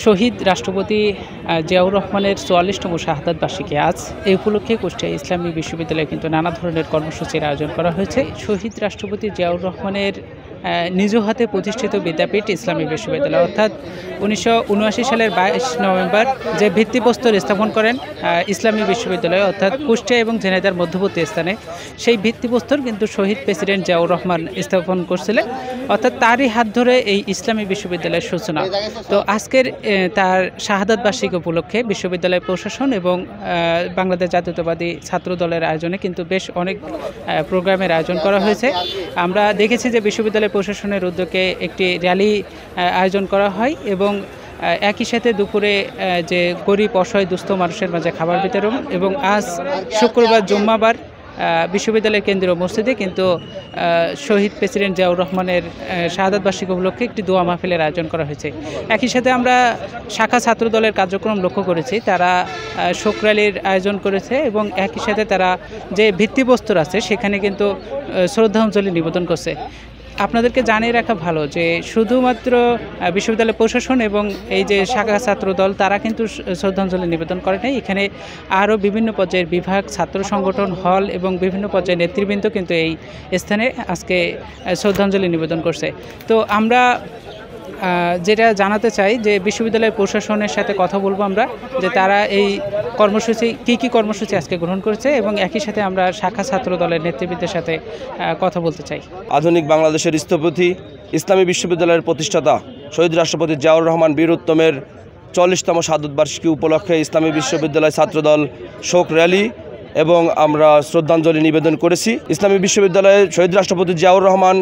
শহীদ রাষ্ট্রপতি জিয়াউর রহমানের ৪৪তম শাহাদাত বার্ষিকী আজ। এই উপলক্ষে কুষ্টিয়া ইসলামী বিশ্ববিদ্যালয়ে কিন্তু নানা ধরনের কর্মসূচির আয়োজন করা হয়েছে। শহীদ রাষ্ট্রপতি জিয়াউর রহমানের নিজ হাতে প্রতিষ্ঠিত বিদ্যাপীঠ ইসলামী বিশ্ববিদ্যালয়, অর্থাৎ ১৯৭৯ সালের ২২ নভেম্বর যে ভিত্তিপ্রস্তর স্থাপন করেন ইসলামী বিশ্ববিদ্যালয়, অর্থাৎ কুষ্টিয়া এবং ঝিনাইদহের মধ্যবর্তী স্থানে, সেই ভিত্তিপ্রস্তর কিন্তু শহীদ প্রেসিডেন্ট জিয়াউর রহমান স্থাপন করছিলেন, অর্থাৎ তারই হাত ধরে এই ইসলামী বিশ্ববিদ্যালয়ের সূচনা। তো আজকের তার শাহাদাত বার্ষিকী উপলক্ষে বিশ্ববিদ্যালয় প্রশাসন এবং বাংলাদেশ জাতীয়তাবাদী ছাত্র দলের আয়োজনে কিন্তু বেশ অনেক প্রোগ্রামের আয়োজন করা হয়েছে। আমরা দেখেছি যে বিশ্ববিদ্যালয় প্রশাসনের উদ্যোগে একটি র্যালি আয়োজন করা হয় এবং একই সাথে দুপুরে যে গরিব অসহায় দুস্থ মানুষের মাঝে খাবার বিতরণ, এবং আজ শুক্রবার জুম্মাবার বিশ্ববিদ্যালয়ের কেন্দ্রীয় মসজিদে কিন্তু শহীদ প্রেসিডেন্ট জিয়াউর রহমানের শাহাদাত বার্ষিকী উপলক্ষে একটি দোয়া মাহফিলের আয়োজন করা হয়েছে। একই সাথে আমরা শাখা ছাত্র দলের কার্যক্রম লক্ষ্য করেছি, তারা শোক র্যালির আয়োজন করেছে এবং একই সাথে তারা যে ভিত্তিপ্রস্তর আছে সেখানে কিন্তু শ্রদ্ধাঞ্জলি নিবেদন করছে। আপনাদেরকে জানিয়ে রাখা ভালো যে শুধুমাত্র বিশ্ববিদ্যালয় প্রশাসন এবং এই যে শাখা ছাত্র দল তারা কিন্তু শ্রদ্ধাঞ্জলি নিবেদন করে নাই, এখানে আরও বিভিন্ন পর্যায়ের বিভাগ, ছাত্র সংগঠন, হল এবং বিভিন্ন পর্যায়ের নেতৃবৃন্দ কিন্তু এই স্থানে আজকে শ্রদ্ধাঞ্জলি নিবেদন করছে। তো আমরা যেটা জানাতে চাই যে বিশ্ববিদ্যালয়ের প্রশাসনের সাথে কথা বলবো আমরা, যে তারা এই কর্মসূচি কী কর্মসূচি আজকে গ্রহণ করেছে, এবং একই সাথে আমরা শাখা ছাত্র দলের নেতৃবৃন্দের সাথে কথা বলতে চাই। আধুনিক বাংলাদেশের স্থপতি ইসলামী বিশ্ববিদ্যালয়ের প্রতিষ্ঠাতা শহীদ রাষ্ট্রপতি জিয়াউর রহমান বীর উত্তমের ৪০তম শাহাদাত বার্ষিকী উপলক্ষে ইসলামী বিশ্ববিদ্যালয় ছাত্রদল শোক র্যালি এবং আমরা শ্রদ্ধাঞ্জলি নিবেদন করেছি। ইসলামী বিশ্ববিদ্যালয়ে শহীদ রাষ্ট্রপতি জিয়াউর রহমান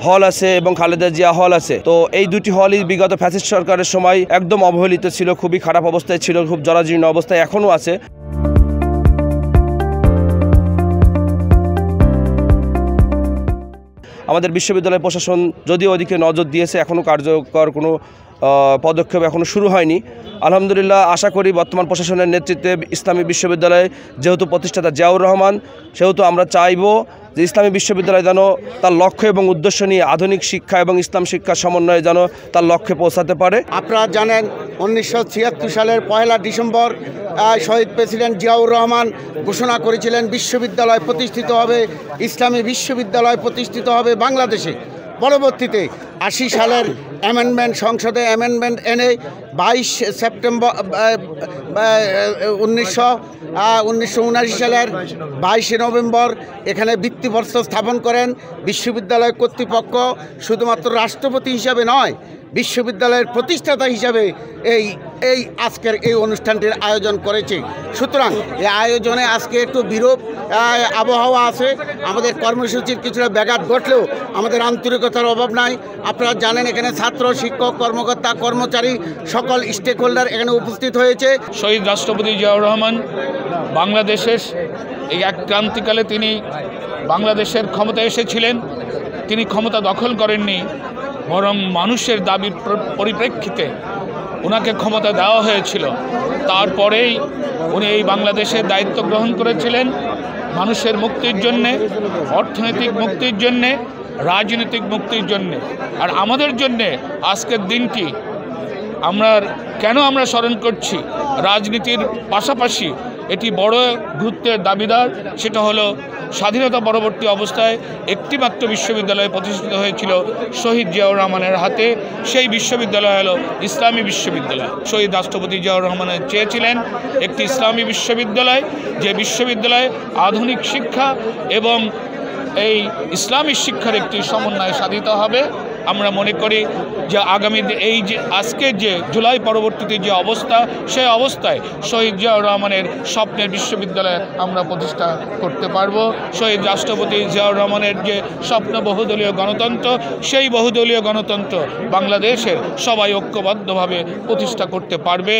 হল আছে এবং খালেদা জিয়া হল আছে। তো এই দুটি হলই বিগত ফ্যাসিস্ট সরকারের সময় একদম অবহেলিত ছিল, খুবই খারাপ অবস্থায় ছিল, খুব জরাজীর্ণ অবস্থায় এখনও আছে। আমাদের বিশ্ববিদ্যালয় প্রশাসন যদিও ওদিকে নজর দিয়েছে, এখনও কার্যকর কোনো পদক্ষেপ এখনও শুরু হয়নি। আলহামদুলিল্লাহ, আশা করি বর্তমান প্রশাসনের নেতৃত্বে ইসলামী বিশ্ববিদ্যালয় যেহেতু প্রতিষ্ঠাতা জিয়াউর রহমান, সেহেতু আমরা চাইব যে ইসলামী বিশ্ববিদ্যালয় যেন তার লক্ষ্য এবং উদ্দেশ্য নিয়ে আধুনিক শিক্ষা এবং ইসলাম শিক্ষার সমন্বয়ে যেন তার লক্ষ্যে পৌঁছাতে পারে। আপনারা জানেন ১৯৭৬ সালের ১ ডিসেম্বর শহীদ প্রেসিডেন্ট জিয়াউর রহমান ঘোষণা করেছিলেন বিশ্ববিদ্যালয় প্রতিষ্ঠিত হবে, ইসলামী বিশ্ববিদ্যালয় প্রতিষ্ঠিত হবে বাংলাদেশে। পরবর্তীতে ৮০ সালের সংসদে অ্যামেন্ডমেন্ট এনে ২২ সেপ্টেম্বর ১৯৭৯ সালের ২২ নভেম্বর এখানে ভিত্তিপ্রস্তর স্থাপন করেন বিশ্ববিদ্যালয় কর্তৃপক্ষ। শুধুমাত্র রাষ্ট্রপতি হিসাবে নয়, বিশ্ববিদ্যালয়ের প্রতিষ্ঠাতা হিসাবে এই আজকের এই অনুষ্ঠানটির আয়োজন করেছে। সুতরাং এই আয়োজনে আজকে একটু বিরূপ আবহাওয়া আছে, আমাদের কর্মসূচির কিছুটা ব্যাঘাত ঘটলেও আমাদের আন্তরিকতার অভাব নাই। আপনারা জানেন এখানে ছাত্র, শিক্ষক, কর্মকর্তা, কর্মচারী সকল স্টেক হোল্ডার এখানে উপস্থিত হয়েছে। শহীদ রাষ্ট্রপতি জিয়াউর রহমান বাংলাদেশের এই এক ক্রান্তিকালে তিনি বাংলাদেশের ক্ষমতায় এসেছিলেন। তিনি ক্ষমতা দখল করেননি, বরং মানুষের দাবির পরিপ্রেক্ষিতে ওনাকে ক্ষমতা দেওয়া হয়েছিল। তারপরেই উনি এই বাংলাদেশের দায়িত্ব গ্রহণ করেছিলেন মানুষের মুক্তির জন্যে, অর্থনৈতিক মুক্তির জন্যে, রাজনৈতিক মুক্তির জন্যে। আর আমাদের জন্যে আজকের দিনটি কেন আমরা স্মরণ করছি, রাজনীতির পাশাপাশি এটি বড় গুরুত্বের দাবিদার। সেটা হলো স্বাধীনতা পরবর্তী অবস্থায় একটিমাত্র বিশ্ববিদ্যালয় প্রতিষ্ঠিত হয়েছিল শহীদ জিয়াউর রহমানের হাতে। সেই বিশ্ববিদ্যালয় হলো ইসলামী বিশ্ববিদ্যালয়। শহীদ রাষ্ট্রপতি জিয়াউর রহমান চেয়েছিলেন একটি ইসলামী বিশ্ববিদ্যালয়, যে বিশ্ববিদ্যালয়ে আধুনিক শিক্ষা এবং এই ইসলামী শিক্ষার একটি সমন্বয় সাধিত হবে। আমরা মনে করি যে আগামী এই যে আজকের যে জুলাই পরবর্তীতে যে অবস্থা, সেই অবস্থায় শহীদ জিয়াউর রহমানের স্বপ্নের বিশ্ববিদ্যালয় আমরা প্রতিষ্ঠা করতে পারব। শহীদ রাষ্ট্রপতি জিয়াউর রহমানের যে স্বপ্ন বহুদলীয় গণতন্ত্র, সেই বহুদলীয় গণতন্ত্র বাংলাদেশের সবাই ঐক্যবদ্ধভাবে প্রতিষ্ঠা করতে পারবে।